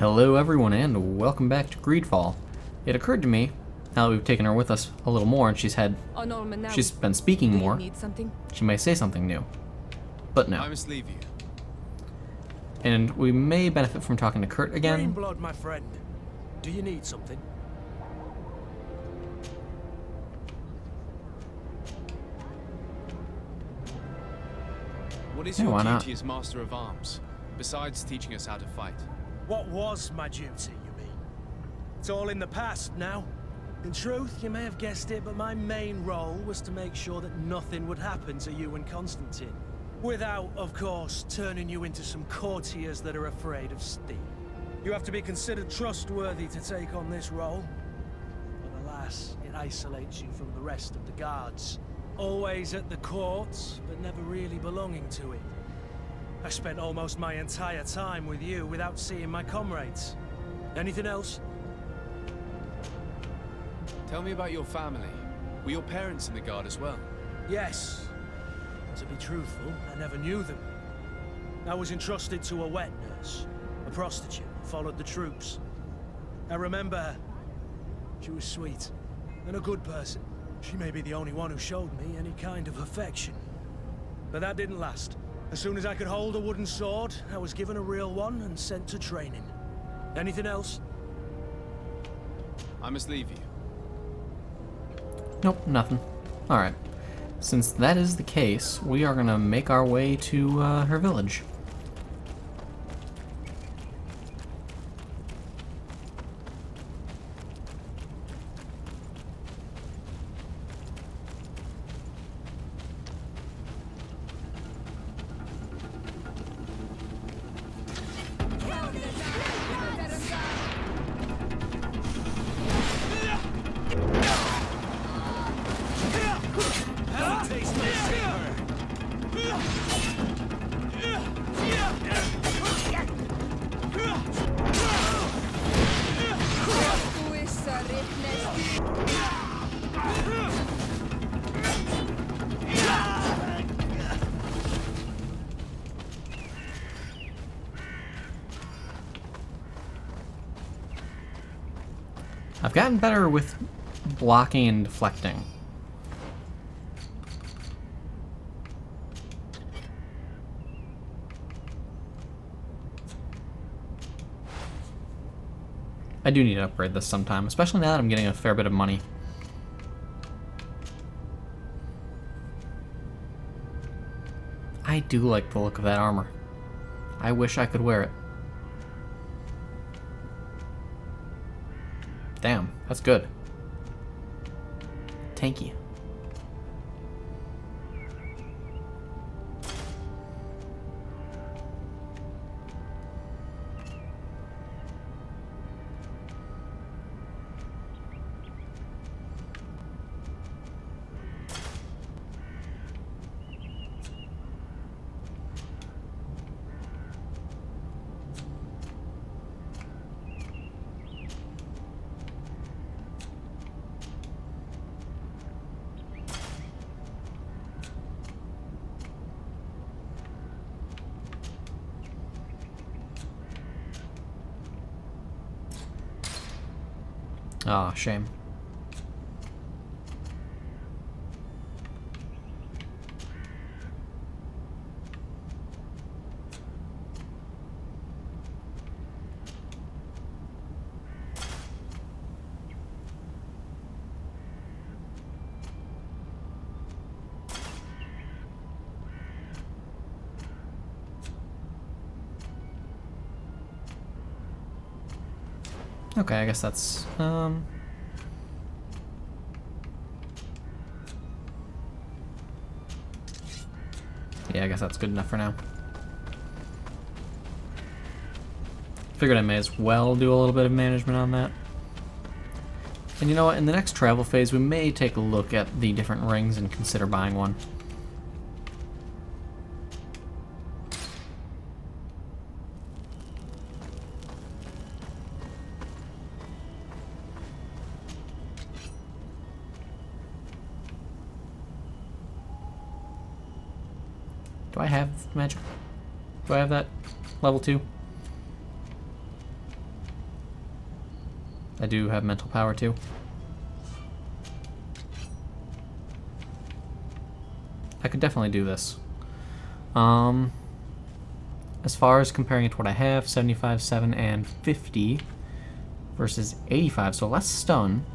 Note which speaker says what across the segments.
Speaker 1: Hello everyone and welcome back to GreedFall. It occurred to me, now that we've taken her with us a little more and she's been speaking more, she may say something new. But no.
Speaker 2: I must leave you.
Speaker 1: And we may benefit from talking to Kurt again.
Speaker 3: Green blood, my friend. Do you need something?
Speaker 2: What is your duty as Master of Arms, besides teaching us how to fight?
Speaker 3: What was my duty, you mean? It's all in the past now. In truth, you may have guessed it, but my main role was to make sure that nothing would happen to you and Constantine. Without, of course, turning you into some courtiers that are afraid of steam. You have to be considered trustworthy to take on this role. But alas, it isolates you from the rest of the guards. Always at the court, but never really belonging to it. I spent almost my entire time with you without seeing my comrades. Anything else?
Speaker 2: Tell me about your family. Were your parents in the guard as well?
Speaker 3: Yes. To be truthful, I never knew them. I was entrusted to a wet nurse, a prostitute who followed the troops. I remember her. She was sweet, and a good person. She may be the only one who showed me any kind of affection. But that didn't last. As soon as I could hold a wooden sword, I was given a real one and sent to training. Anything else?
Speaker 2: I must leave you.
Speaker 1: Nope, nothing. Alright. Since that is the case, we are gonna make our way to her village. I've gotten better with blocking and deflecting. I do need to upgrade this sometime, especially now that I'm getting a fair bit of money. I do like the look of that armor. I wish I could wear it. Damn, that's good. Tanky. Ah, oh, shame. Okay, I guess that's, yeah, I guess that's good enough for now. Figured I may as well do a little bit of management on that. And you know what, in the next travel phase, we may take a look at the different rings and consider buying one. Do I have magic? Do I have that level 2? I do have mental power too. I could definitely do this. As far as comparing it to what I have, 75, 7, and 50 versus 85, so less stun.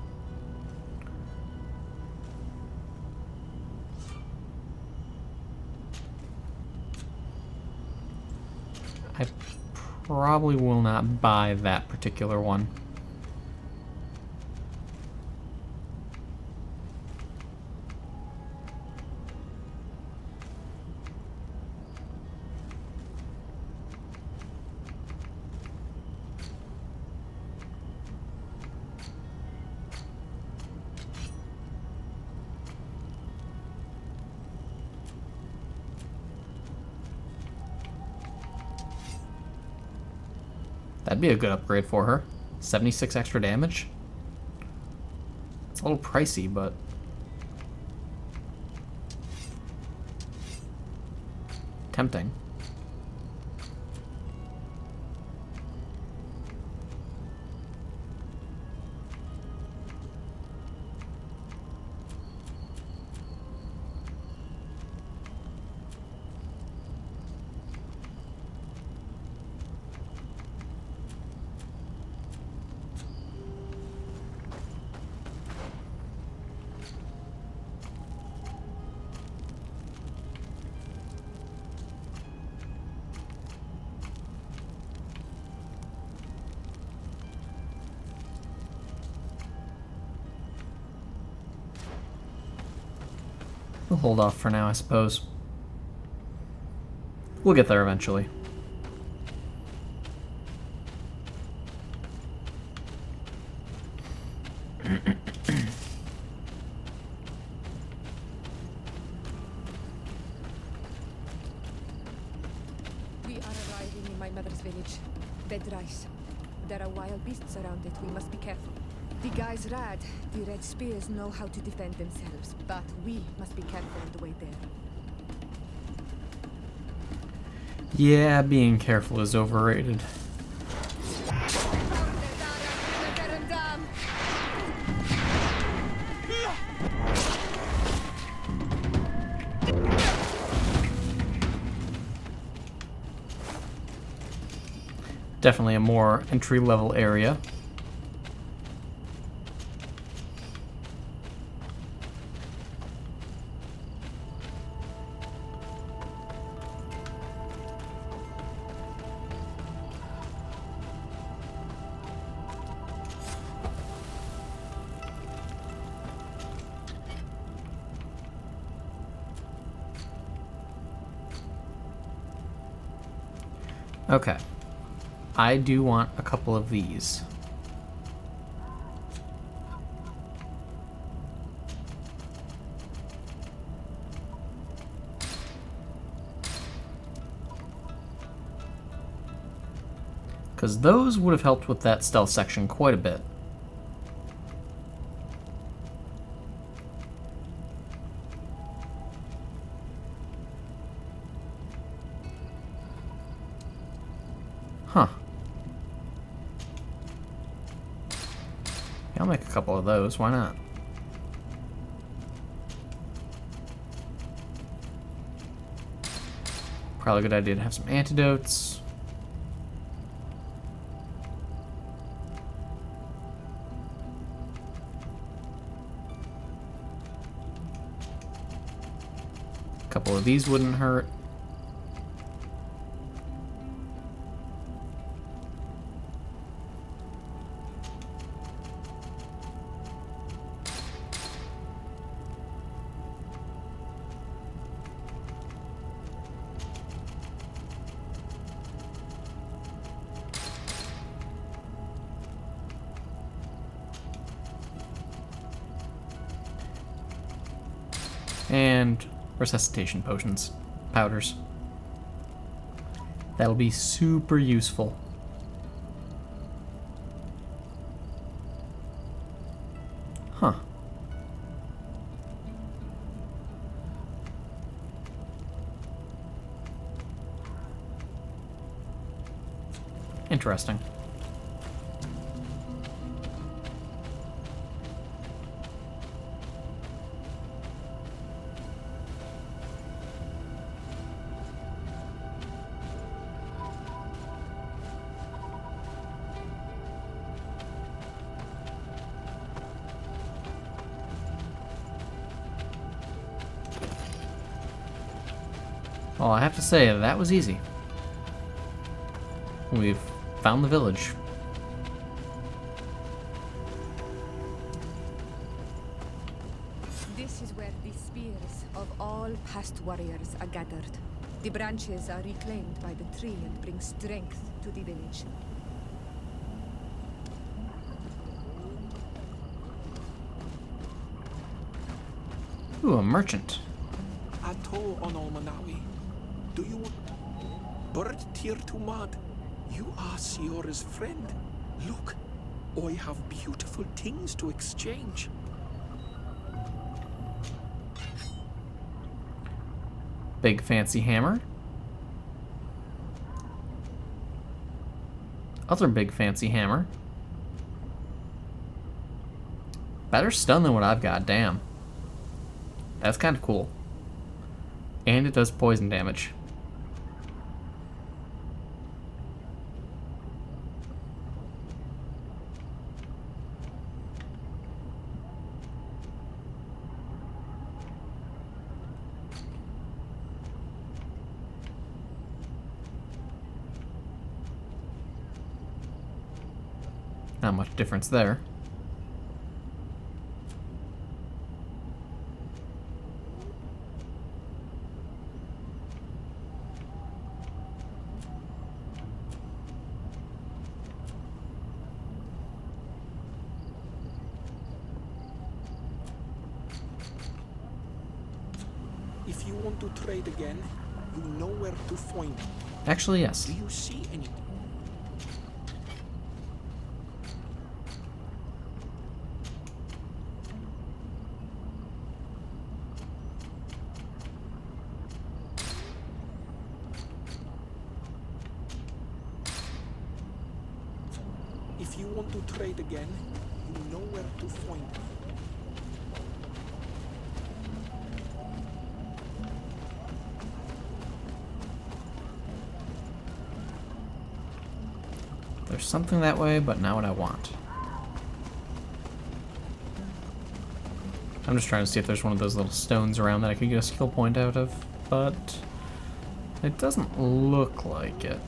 Speaker 1: I probably will not buy that particular one. That'd be a good upgrade for her. 76 extra damage. It's a little pricey, but tempting. We'll hold off for now, I suppose. We'll get there eventually.
Speaker 4: We are arriving in my mother's village. Bed Rice. There are wild beasts around it. We must be careful. The guys rad. The Red Spears know how to defend themselves, but we must be careful on the way there.
Speaker 1: Yeah, being careful is overrated. Definitely a more entry-level area. Okay. I do want a couple of these. Because those would have helped with that stealth section quite a bit. Huh. Yeah, I'll make a couple of those, why not? Probably a good idea to have some antidotes. A couple of these wouldn't hurt. And resuscitation potions, powders. That'll be super useful. Huh. Interesting. Well, I have to say, that was easy. We've found the village.
Speaker 4: This is where the spears of all past warriors are gathered. The branches are reclaimed by the tree and bring strength to the village.
Speaker 1: Ooh, a merchant.
Speaker 5: Ato Onomanawi. Do you want bird tear to mud? You are Siora's friend. Look, I have beautiful things to exchange.
Speaker 1: Big fancy hammer. Other big fancy hammer. Better stun than what I've got, damn. That's kind of cool. And it does poison damage. Not much difference there.
Speaker 5: If you want to trade again, you know where to find me.
Speaker 1: Actually, yes.
Speaker 5: Do you see anything? If you want to trade again, you know where to find me.
Speaker 1: There's something that way, but not what I want. I'm just trying to see if there's one of those little stones around that I could get a skill point out of, but it doesn't look like it.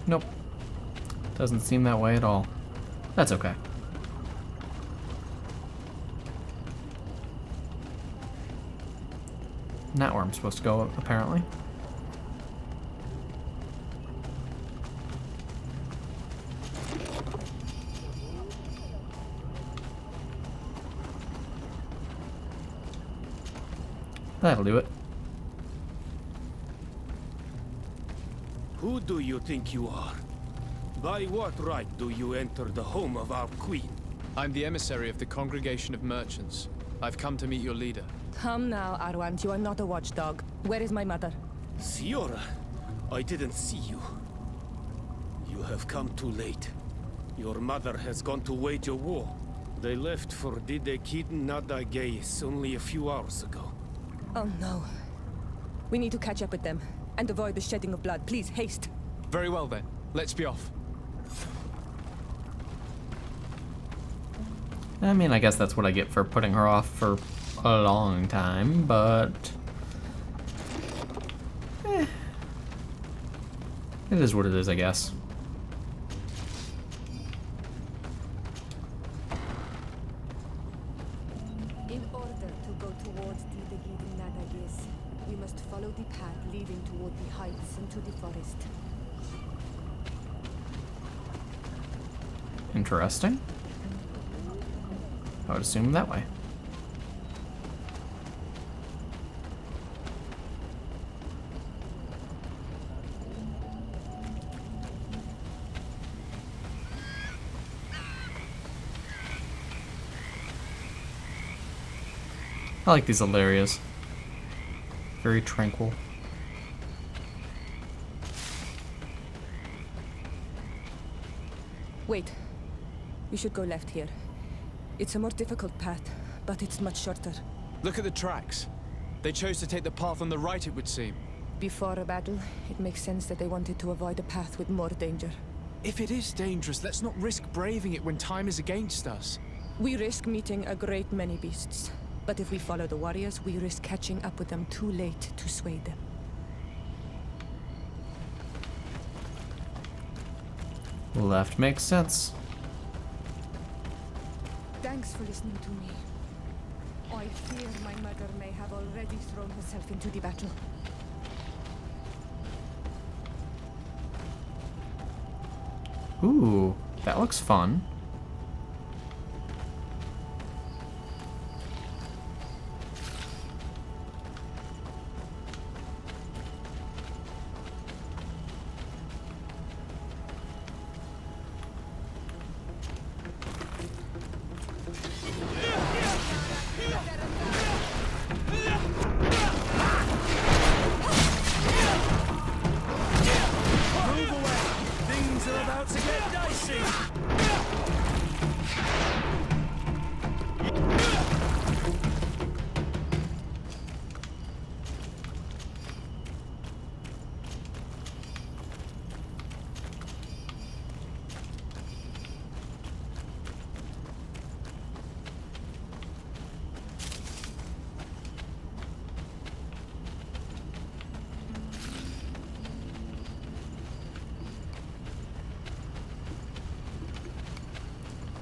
Speaker 1: Nope. Doesn't seem that way at all. That's okay. Not where I'm supposed to go, apparently. That'll do it.
Speaker 6: Who do you think you are? By what right do you enter the home of our queen?
Speaker 2: I'm the emissary of the Congregation of Merchants. I've come to meet your leader.
Speaker 4: Come now, MrIwont, you are not a watchdog. Where is my mother?
Speaker 6: Siora, I didn't see you. You have come too late. Your mother has gone to wage a war. They left for Didekid Nadagais only a few hours ago.
Speaker 4: Oh no. We need to catch up with them and avoid the shedding of blood. Please, haste.
Speaker 2: Very well then. Let's be off.
Speaker 1: I mean, I guess that's what I get for putting her off for a long time, but... It is what it is, I guess.
Speaker 4: In order to go towards Didekid Nadagais, we must follow the path leading toward the heights into the forest.
Speaker 1: Interesting. I would assume that way. I like these little areas. Very tranquil.
Speaker 4: Wait. We should go left here. It's a more difficult path, but it's much shorter.
Speaker 2: Look at the tracks. They chose to take the path on the right, it would seem.
Speaker 4: Before a battle, it makes sense that they wanted to avoid a path with more danger.
Speaker 2: If it is dangerous, let's not risk braving it when time is against us.
Speaker 4: We risk meeting a great many beasts. But if we follow the warriors, we risk catching up with them too late to sway them.
Speaker 1: Left makes sense.
Speaker 4: Thanks for listening to me. I fear my mother may have already thrown herself into the battle.
Speaker 1: Ooh, that looks fun.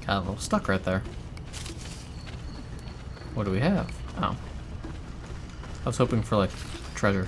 Speaker 1: Got a little stuck right there. What do we have? Oh. I was hoping for, like, treasure.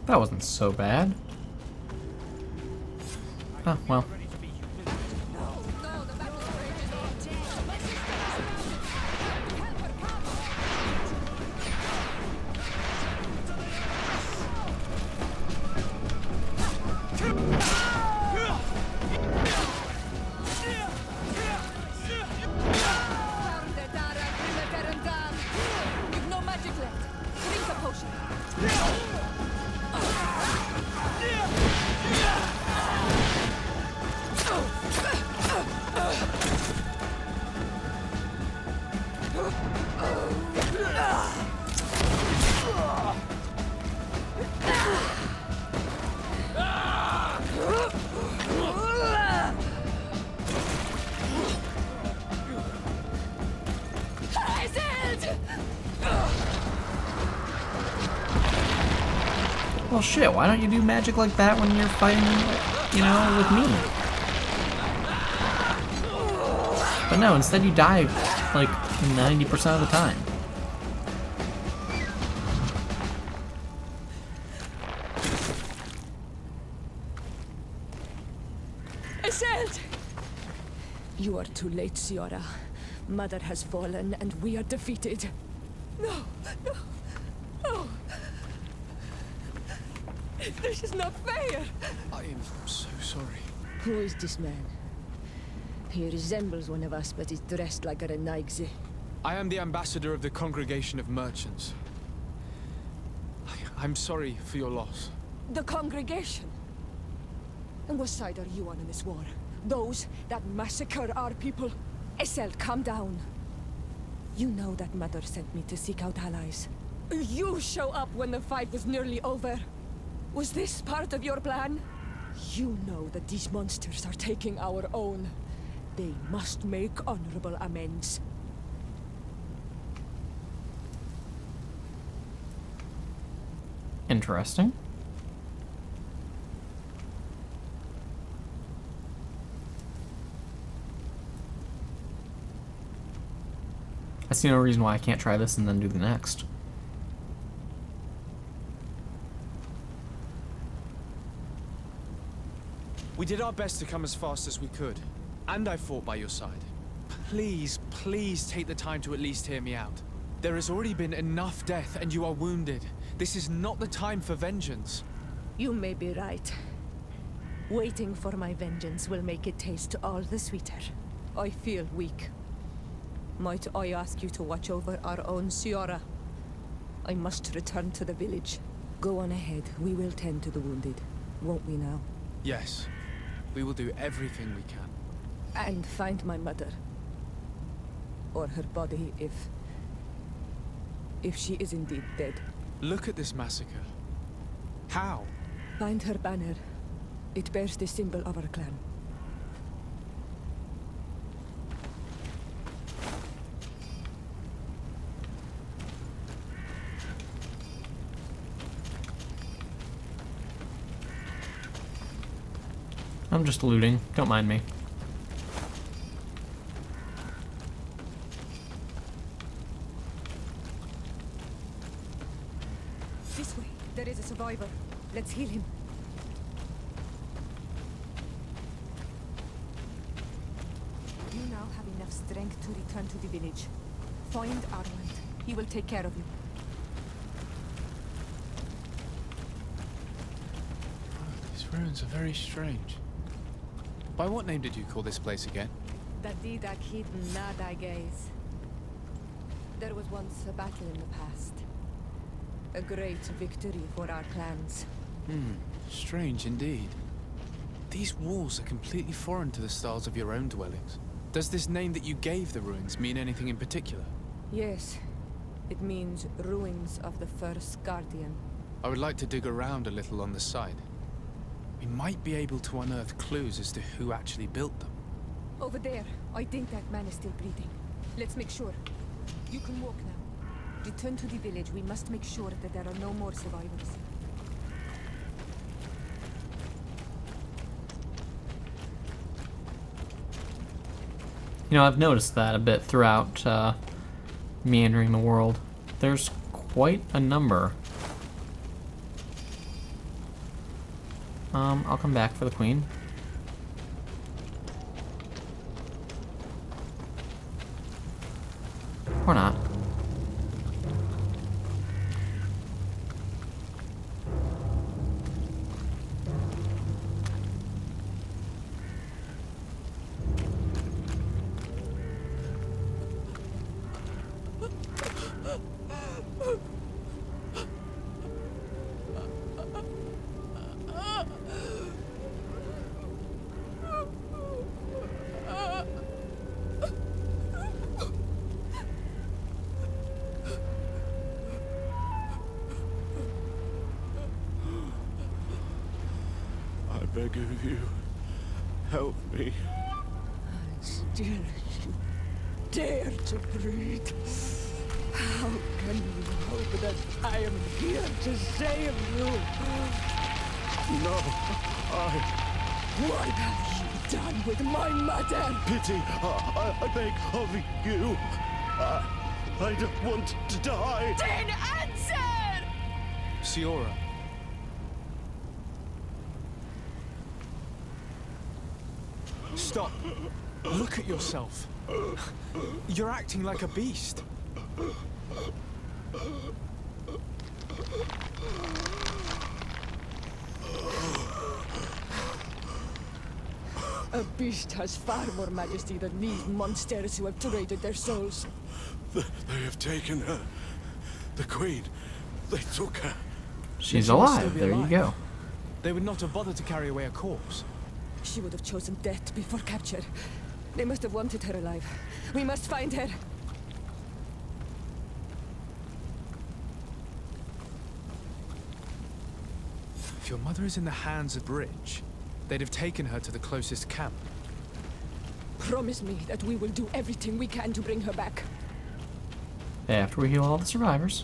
Speaker 1: That wasn't so bad. Oh, well.
Speaker 4: You've no magic left. Drink a potion.
Speaker 1: Well, shit, why don't you do magic like that when you're fighting, you know, with me? But no, instead you die, like, 90% of the time.
Speaker 4: I said! You are too late, Ciora. Mother has fallen, and we are defeated. No, no, no. This is not fair.
Speaker 2: I am so sorry.
Speaker 4: Who is this man? He resembles one of us, but is dressed like a Renaigze.
Speaker 2: I am the ambassador of the Congregation of Merchants. I'm sorry for your loss.
Speaker 4: The congregation? And what side are you on in this war? Those that massacre our people? Esselt, calm down. You know that Mother sent me to seek out allies. You show up when the fight was nearly over. Was this part of your plan? You know that these monsters are taking our own. They must make honorable amends.
Speaker 1: Interesting. I see no reason why I can't try this and then do the next.
Speaker 2: We did our best to come as fast as we could, and I fought by your side. Please, please take the time to at least hear me out. There has already been enough death, and you are wounded. This is not the time for vengeance.
Speaker 4: You may be right. Waiting for my vengeance will make it taste all the sweeter. I feel weak. Might I ask you to watch over our own Ciora? I must return to the village. Go on ahead. We will tend to the wounded. Won't we now?
Speaker 2: Yes. We will do everything we can.
Speaker 4: And find my mother. Or her body if she is indeed dead.
Speaker 2: Look at this massacre. How?
Speaker 4: Find her banner. It bears the symbol of our clan.
Speaker 1: I'm just looting. Don't mind me.
Speaker 4: This way. There is a survivor. Let's heal him. You now have enough strength to return to the village. Find Armand. He will take care of you.
Speaker 2: These ruins are very strange. By what name did you call this place again?
Speaker 4: Dadida Kiden Nadageis. There was once a battle in the past. A great victory for our clans.
Speaker 2: Strange indeed. These walls are completely foreign to the styles of your own dwellings. Does this name that you gave the ruins mean anything in particular?
Speaker 4: Yes. It means ruins of the first guardian.
Speaker 2: I would like to dig around a little on the side. We might be able to unearth clues as to who actually built them.
Speaker 4: Over there. I think that man is still breathing. Let's make sure. You can walk now. Return to the village. We must make sure that there are no more survivors.
Speaker 1: You know, I've noticed that a bit throughout meandering the world. There's quite a number. I'll come back for the queen. Or not.
Speaker 5: I beg of you, help me.
Speaker 4: Still you dare to breathe. How can you hope that I am here to save you?
Speaker 5: No,
Speaker 4: What have you done with my mother?
Speaker 5: pity, I beg of you. I don't want to die.
Speaker 4: Then answer!
Speaker 2: Ciora. Stop. Look at yourself. You're acting like a beast.
Speaker 4: A beast has far more majesty than these monsters who have traded their souls.
Speaker 5: They have taken her. The queen. They took her.
Speaker 1: She's
Speaker 2: She must still
Speaker 1: alive.
Speaker 2: be
Speaker 1: There you
Speaker 2: alive.
Speaker 1: go.
Speaker 2: They would not have bothered to carry away a corpse.
Speaker 4: She would have chosen death before capture. They must have wanted her alive. We must find her.
Speaker 2: If your mother is in the hands of Bridge, they'd have taken her to the closest camp.
Speaker 4: Promise me that we will do everything we can to bring her back.
Speaker 1: After we heal all the survivors.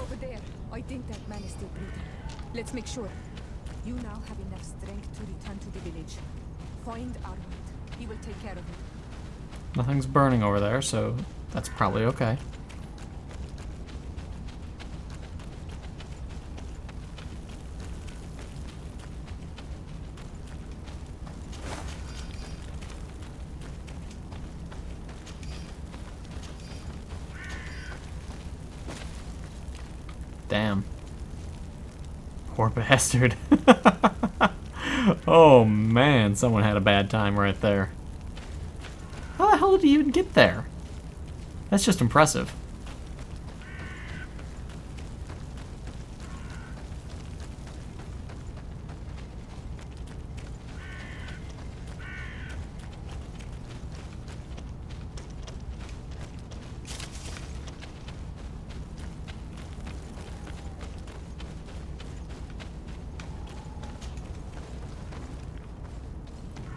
Speaker 4: Over there. I think that man is still breathing. Let's make sure. You now have enough strength to return to the village. Find Armand. He will take care of you.
Speaker 1: Nothing's burning over there, so that's probably okay. Damn. Poor bastard. Oh man, someone had a bad time right there. How the hell did he even get there? That's just impressive.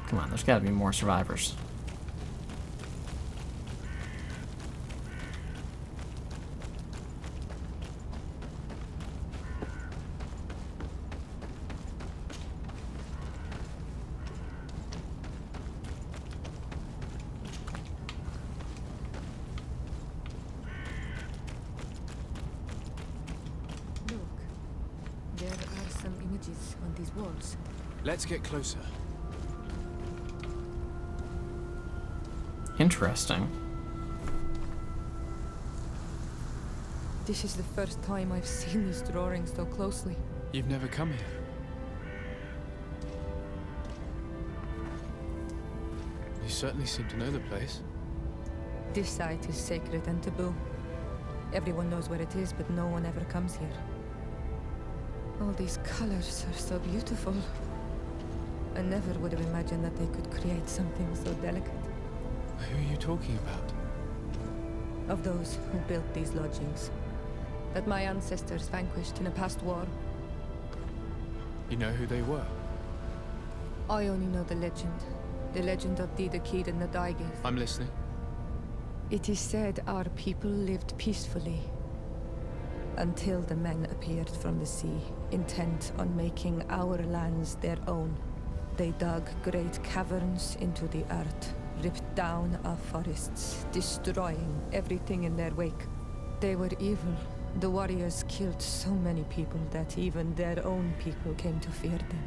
Speaker 1: Come on, there's got to be more survivors.
Speaker 4: Look. There are some images on these walls.
Speaker 2: Let's get closer.
Speaker 1: Interesting.
Speaker 4: This is the first time I've seen these drawings so closely.
Speaker 2: You've never come here. You certainly seem to know the place.
Speaker 4: This site is sacred and taboo. Everyone knows where it is, but no one ever comes here. All these colors are so beautiful. I never would have imagined that they could create something so delicate.
Speaker 2: Who are you talking about?
Speaker 4: Of those who built these lodgings, that my ancestors vanquished in a past war.
Speaker 2: You know who they were?
Speaker 4: I only know the legend of the Kid and the Daigeth.
Speaker 2: I'm listening.
Speaker 4: It is said our people lived peacefully until the men appeared from the sea, intent on making our lands their own. They dug great caverns into the earth, ripped down our forests, destroying everything in their wake. They were evil. The warriors killed so many people that even their own people came to fear them.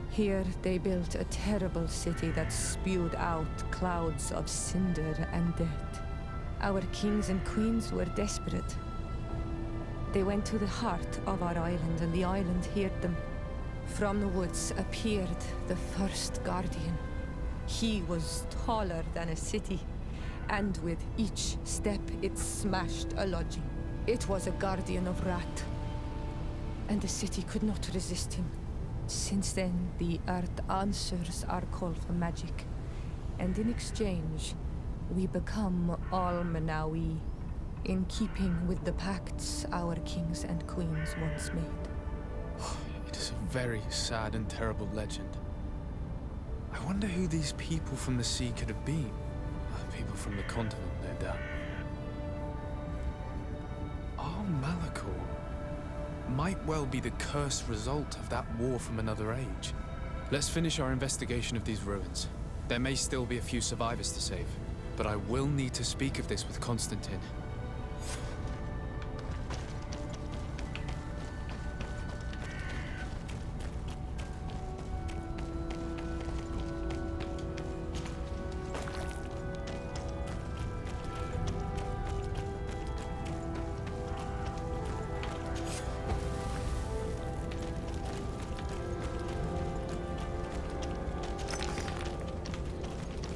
Speaker 4: Here they built a terrible city that spewed out clouds of cinder and death. Our kings and queens were desperate. They went to the heart of our island, and the island heard them. From the woods appeared the first guardian. He was taller than a city, and with each step it smashed a lodging. It was a guardian of Rat, and the city could not resist him. Since then, the earth answers our call for magic, and in exchange, we become Almanawi, in keeping with the pacts our kings and queens once made.
Speaker 2: It is a very sad and terrible legend. I wonder who these people from the sea could have been. People from the continent, no doubt. Our Malachor might well be the cursed result of that war from another age. Let's finish our investigation of these ruins. There may still be a few survivors to save, but I will need to speak of this with Constantine.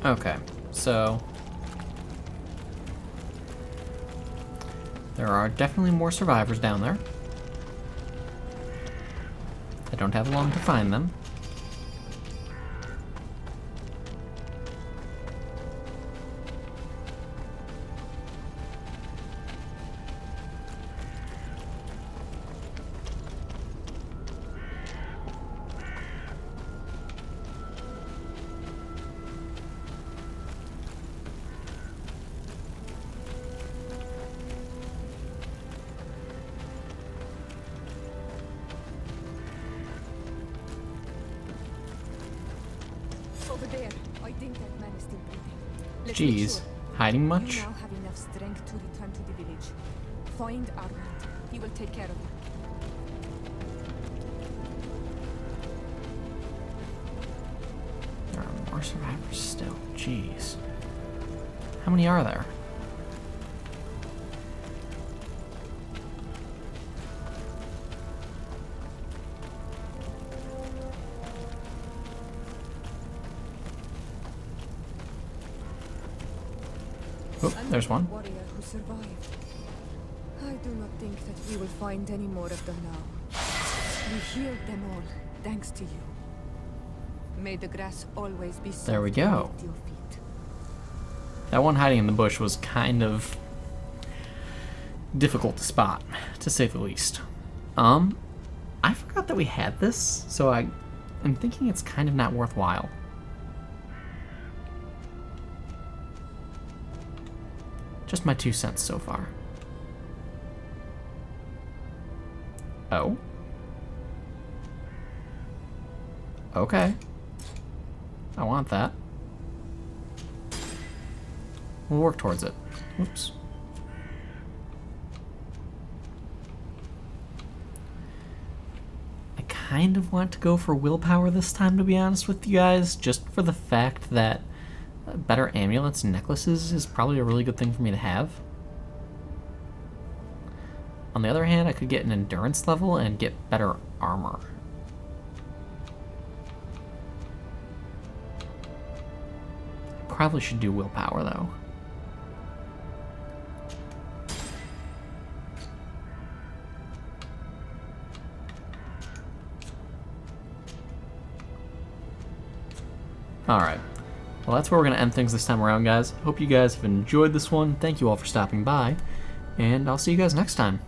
Speaker 1: Okay, so there are definitely more survivors down there. I don't have long to find them.
Speaker 4: I think that man is still breathing. Let's make
Speaker 1: Jeez.
Speaker 4: sure.
Speaker 1: Hiding
Speaker 4: You
Speaker 1: much?
Speaker 4: now have enough strength to return to the village. Find Armand. He will take care of you.
Speaker 1: There are more survivors still. Jeez. How many are there? Oh, there's one.
Speaker 4: Warrior who survived. I do not think that we will find any more of them now. We healed them all, thanks to you. May the grass always be soft
Speaker 1: There we go.
Speaker 4: beneath your feet.
Speaker 1: That one hiding in the bush was kind of difficult to spot, to say the least. I forgot that we had this, so I'm thinking it's kind of not worthwhile. Just my 2 cents so far. Oh. Okay. I want that. We'll work towards it. Oops. I kind of want to go for willpower this time, to be honest with you guys, just for the fact that better amulets and necklaces is probably a really good thing for me to have. On the other hand, I could get an endurance level and get better armor. Probably should do willpower though. Alright. Well, that's where we're going to end things this time around, guys. Hope you guys have enjoyed this one. Thank you all for stopping by, and I'll see you guys next time.